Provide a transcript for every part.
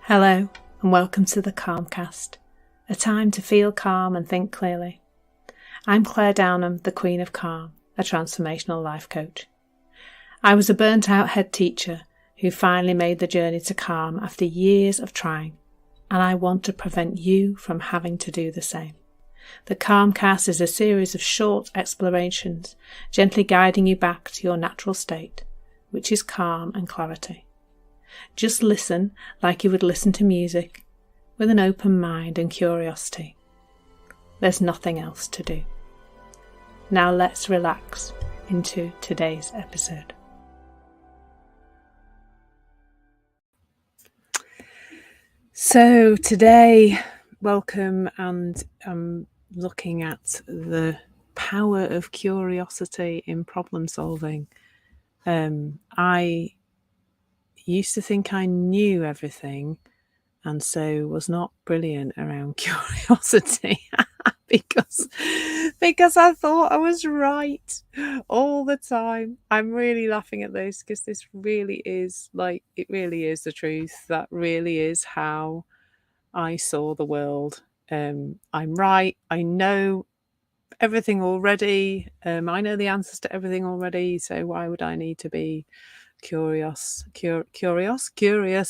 Hello and welcome to the Calmcast, a time to feel calm and think clearly. I'm Clare, the Queen of Calm, a transformational life coach. I was a burnt out head teacher who finally made the journey to calm after years of trying, and I want to prevent you from having to do the same. The Calmcast is a series of short explorations, gently guiding you back to your natural state, which is calm and clarity. Just listen like you would listen to music, with an open mind and curiosity. There's nothing else to do. Now let's relax into today's episode. So today, welcome, and I'm looking at the power of curiosity in problem solving. I used to think I knew everything, and so was not brilliant around curiosity because I thought I was right all the time. I'm really laughing at this because this really is it really is the truth. That really is how I saw the world. I'm right. I know everything already. I know the answers to everything already. So why would I need to be curious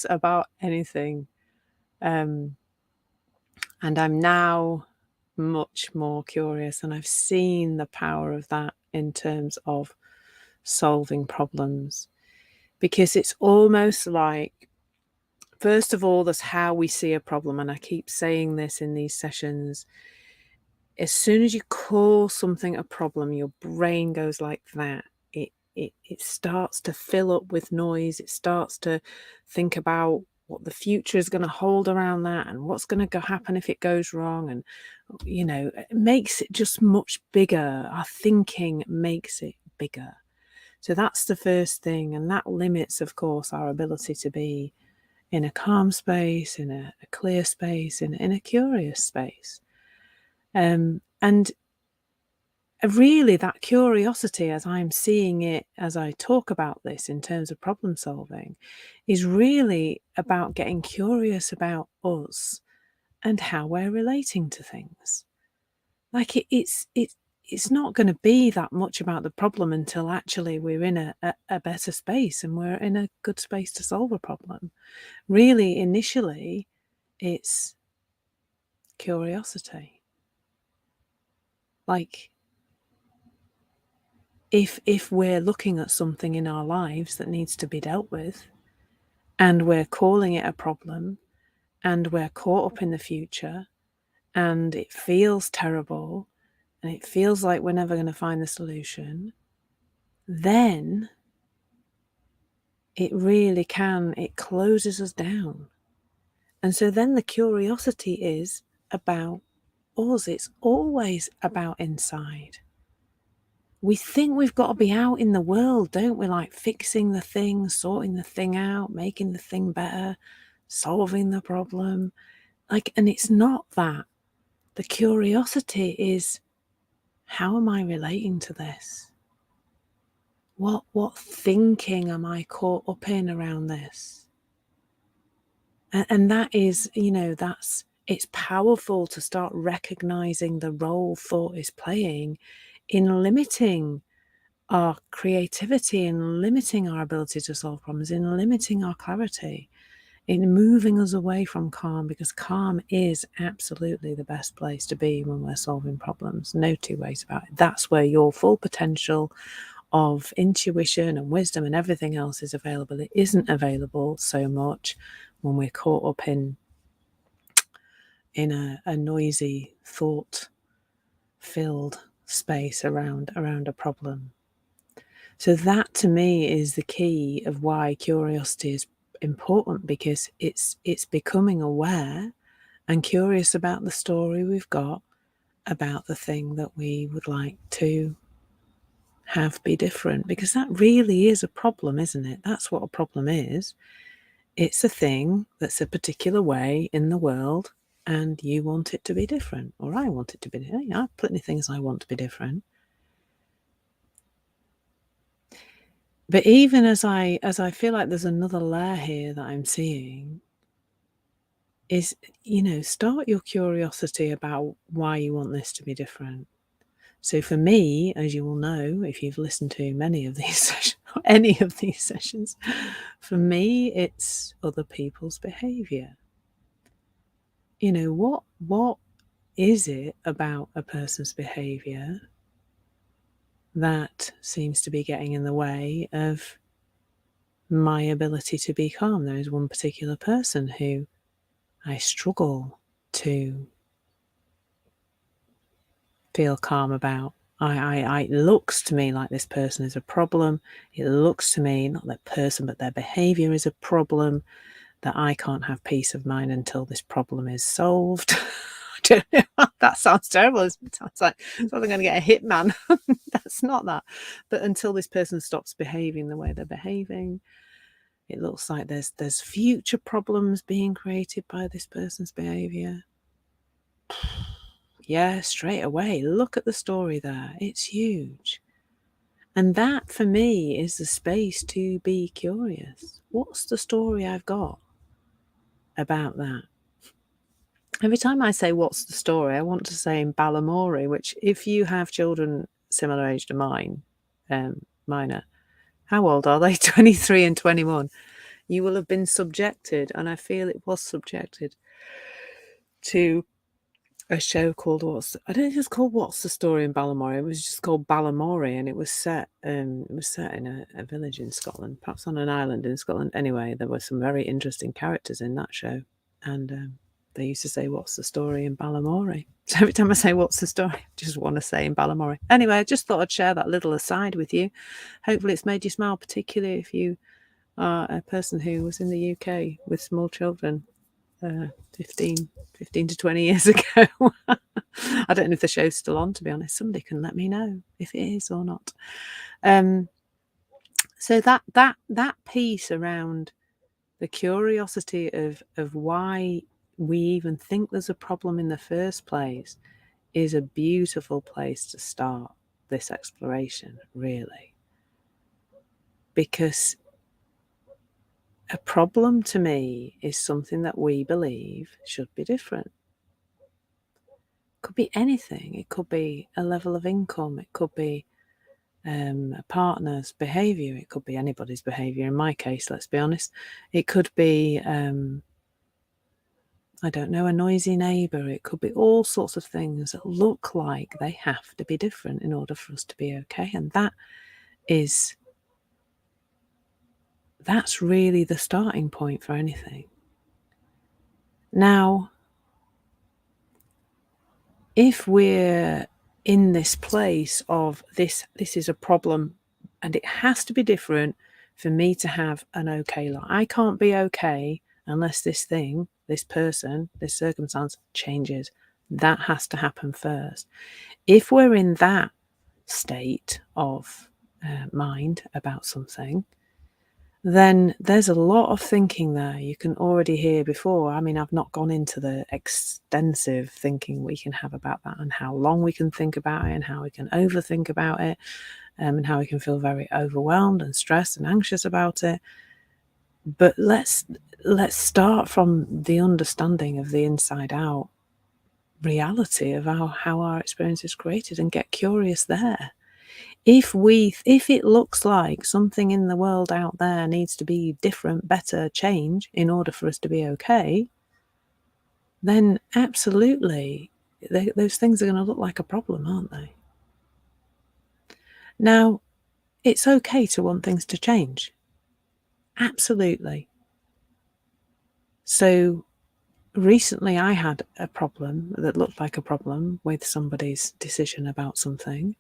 about anything? And I'm now much more curious, and I've seen the power of that in terms of solving problems, because it's almost like, first of all, there's how we see a problem. And I keep saying this in these sessions. As soon as you call something a problem, your brain goes like that. It starts to fill up with noise. It starts to think about what the future is going to hold around that, and what's going to happen if it goes wrong. And, it makes it just much bigger. Our thinking makes it bigger. So that's the first thing. And that limits, of course, our ability to be in a calm space, in a clear space, in a curious space. And really, that curiosity, as I'm seeing it, as I talk about this in terms of problem solving, is really about getting curious about us and how we're relating to things. Like it's not going to be that much about the problem until actually we're in a better space and we're in a good space to solve a problem. Really, initially, it's curiosity. Like, if we're looking at something in our lives that needs to be dealt with, and we're calling it a problem, and we're caught up in the future, and it feels terrible, and it feels like we're never going to find the solution, then it closes us down. And so then the curiosity is about us. It's always about inside. We think we've got to be out in the world, don't we? Like fixing the thing, sorting the thing out, making the thing better, solving the problem. And it's not that. The curiosity is, how am I relating to this? What thinking am I caught up in around this? And that is, it's powerful to start recognizing the role thought is playing in limiting our creativity, in limiting our ability to solve problems, in limiting our clarity, in moving us away from calm, because calm is absolutely the best place to be when we're solving problems. No two ways about it. That's where your full potential of intuition and wisdom and everything else is available. It isn't available so much when we're caught up in a noisy, thought-filled space around a problem. So that, to me, is the key of why curiosity is important, because it's becoming aware and curious about the story we've got about the thing that we would like to have be different, because that really is a problem, isn't it? That's what a problem is. It's a thing that's a particular way in the world, and you want it to be different, or I want it to be different. I have plenty of things I want to be different. But even as I feel like there's another layer here that I'm seeing, is, start your curiosity about why you want this to be different. So for me, as you will know, if you've listened to many of these sessions, any of these sessions, for me, it's other people's behavior. What is it about a person's behavior that seems to be getting in the way of my ability to be calm? There is one particular person who I struggle to feel calm about. It looks to me like this person is a problem. It looks to me, not their person, but their behavior is a problem, that I can't have peace of mind until this problem is solved. I don't know. That sounds terrible. It sounds like I'm going to get a hitman. That's not that. But until this person stops behaving the way they're behaving, it looks like there's future problems being created by this person's behavior. Yeah, straight away. Look at the story there. It's huge. And that, for me, is the space to be curious. What's the story I've got about that? Every time I say, what's the story, I want to say in Balamori, which if you have children similar age to mine, mine how old are they? 23 and 21. You will have been subjected, and I feel it was subjected, to a show called I don't think it was called What's the Story in Balamori. It was just called Balamori, and it was set in a village in Scotland, perhaps on an island in Scotland. Anyway, there were some very interesting characters in that show, and they used to say, what's the story in Balamori? So every time I say, what's the story, I just want to say in Balamori. Anyway, I just thought I'd share that little aside with you. Hopefully it's made you smile, particularly if you are a person who was in the UK with small children 15 to 20 years ago. I don't know if the show's still on, to be honest. Somebody can let me know if it is or not. So that piece around the curiosity of why we even think there's a problem in the first place is a beautiful place to start this exploration, really. Because a problem to me is something that we believe should be different. It could be anything. It could be a level of income. It could be a partner's behaviour. It could be anybody's behaviour. In my case, let's be honest. It could be I don't know, a noisy neighbour. It could be all sorts of things that look like they have to be different in order for us to be okay. And that's really the starting point for anything. Now, if we're in this place of this is a problem and it has to be different for me to have an okay life. I can't be okay unless this thing, this person, this circumstance changes. That has to happen first. If we're in that state of mind about something, then there's a lot of thinking there. You can already hear before. I mean, I've not gone into the extensive thinking we can have about that and how long we can think about it and how we can overthink about it and how we can feel very overwhelmed and stressed and anxious about it. But let's start from the understanding of the inside out reality of how our experience is created and get curious there. If it looks like something in the world out there needs to be different, better, change in order for us to be okay, then absolutely those things are going to look like a problem, aren't they? Now, it's okay to want things to change. Absolutely. So recently I had a problem that looked like a problem with somebody's decision about something.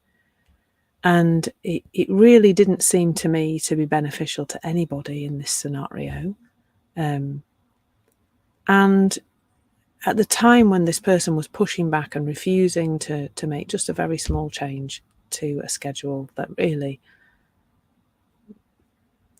And it really didn't seem to me to be beneficial to anybody in this scenario. And at the time when this person was pushing back and refusing to make just a very small change to a schedule that really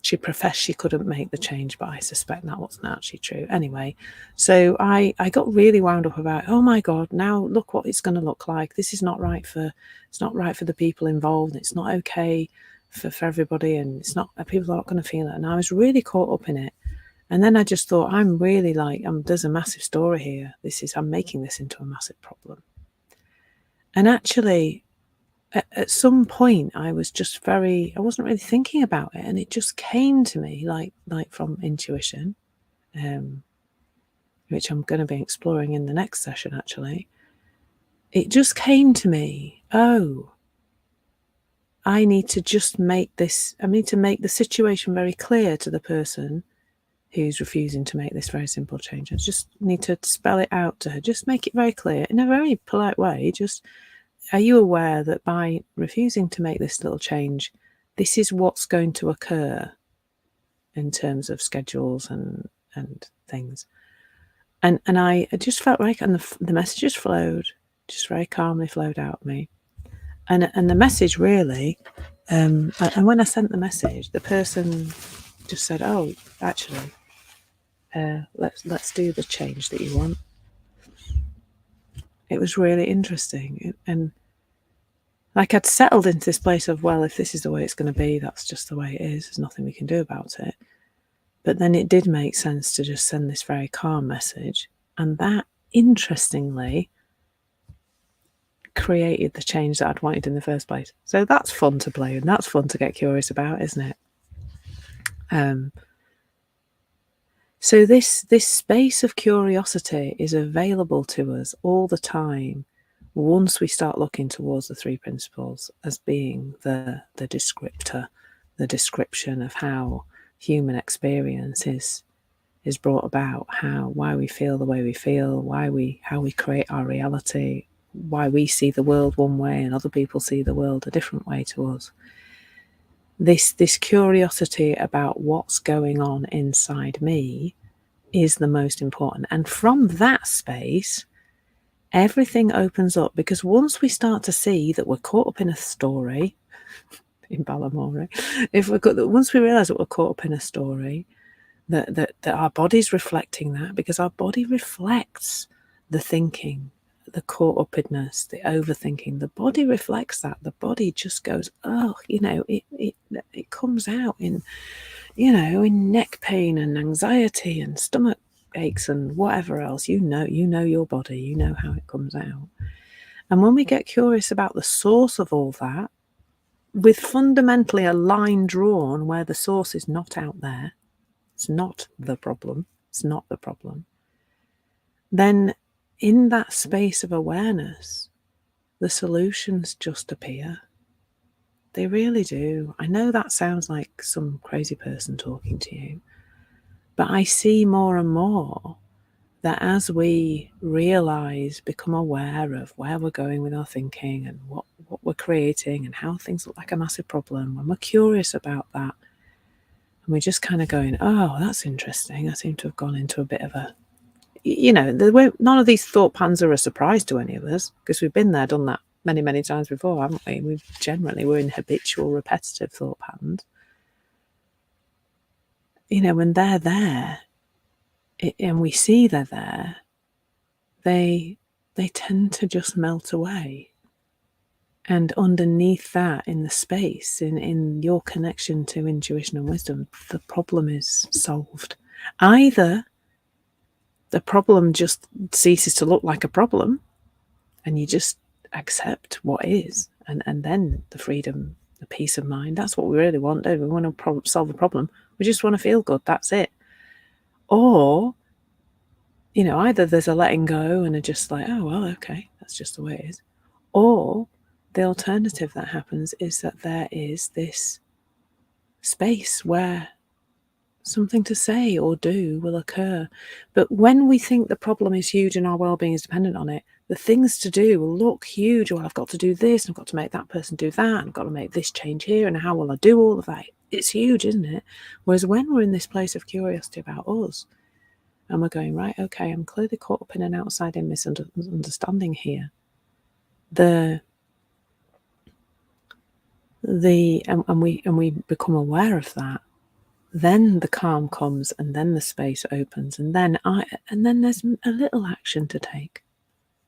she professed she couldn't make the change, but I suspect that wasn't actually true. Anyway, so I got really wound up about, oh my God, now look what it's going to look like. This is not right for the people involved. It's not okay for everybody, and it's not, people are not going to feel it. And I was really caught up in it. And then I just thought, I'm really like, there's a massive story here. I'm making this into a massive problem. And actually, at some point, I wasn't really thinking about it. And it just came to me like from intuition, which I'm going to be exploring in the next session, actually. It just came to me, I need to make the situation very clear to the person who's refusing to make this very simple change. I just need to spell it out to her. Just make it very clear in a very polite way. Just, are you aware that by refusing to make this little change, this is what's going to occur in terms of schedules and things? And I just felt like, and the messages flowed, just very calmly flowed out of me. And the message really, and when I sent the message, the person just said, "Oh, actually, let's do the change that you want." It was really interesting, and like I'd settled into this place of, well, if this is the way it's going to be, that's just the way it is. There's nothing we can do about it. But then it did make sense to just send this very calm message, and that, interestingly, created the change that I'd wanted in the first place. So that's fun to play, and that's fun to get curious about, isn't it? So this space of curiosity is available to us all the time once we start looking towards the three principles as being the descriptor, the description of how human experience is brought about, why we feel the way we feel, how we create our reality, why we see the world one way and other people see the world a different way to us. This curiosity about what's going on inside me is the most important. And from that space, everything opens up, because once we start to see that we're caught up in a story, in Balamore, once we realise that we're caught up in a story, that our body's reflecting that, because our body reflects the thinking, the caught upness, the overthinking. The body reflects that. The body just goes, it comes out in, in neck pain and anxiety and stomach aches and whatever else. You know your body, you know how it comes out. And when we get curious about the source of all that, with fundamentally a line drawn where the source is not out there, it's not the problem, then in that space of awareness, the solutions just appear. They really do. I know that sounds like some crazy person talking to you, but I see more and more that as we realize, become aware of where we're going with our thinking and what we're creating and how things look like a massive problem, when we're curious about that, and we're just kind of going, oh, that's interesting. I seem to have gone into a bit of a, none of these thought patterns are a surprise to any of us, because we've been there, done that many, many times before, haven't we? We're in habitual, repetitive thought patterns. When they're there, and we see they're there, they tend to just melt away. And underneath that, in the space, in your connection to intuition and wisdom, the problem is solved. Either the problem just ceases to look like a problem and you just accept what is, and then the freedom, the peace of mind, that's what we really want, don't we? We want to solve a problem. We just want to feel good, that's it. Or, either there's a letting go and are just like, oh, well, okay, that's just the way it is. Or the alternative that happens is that there is this space where something to say or do will occur. But when we think the problem is huge and our well-being is dependent on it, the things to do will look huge. Well, I've got to do this, and I've got to make that person do that, and I've got to make this change here, and how will I do all of that? It's huge, isn't it? Whereas when we're in this place of curiosity about us, and we're going, right, okay, I'm clearly caught up in an outside-in misunderstanding here. And we become aware of that. Then the calm comes, and then the space opens, and then there's a little action to take.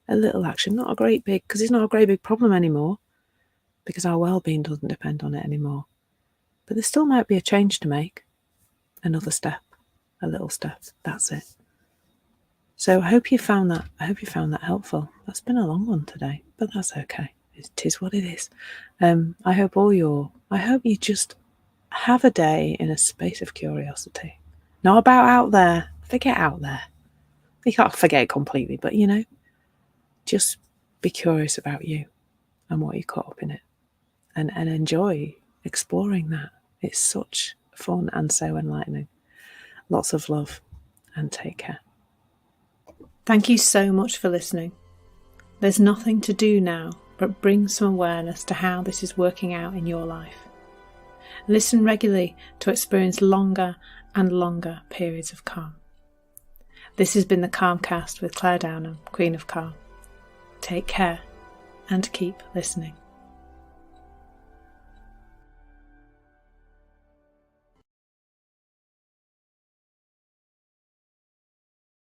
A little action, not a great big, because it's not a great big problem anymore, because our well-being doesn't depend on it anymore. But there still might be a change to make, another step, a little step. That's it. So I hope you found that. Helpful. That's been a long one today, but that's okay. It is what it is. I hope you just have a day in a space of curiosity. Not about out there. Forget out there. You can't forget it completely, but just be curious about you and what you caught up in it, and enjoy exploring that. It's such fun and so enlightening. Lots of love, and take care. Thank you so much for listening. There's nothing to do now but bring some awareness to how this is working out in your life. Listen regularly to experience longer and longer periods of calm. This has been the Calmcast with Clare Downham, Queen of Calm. Take care and keep listening.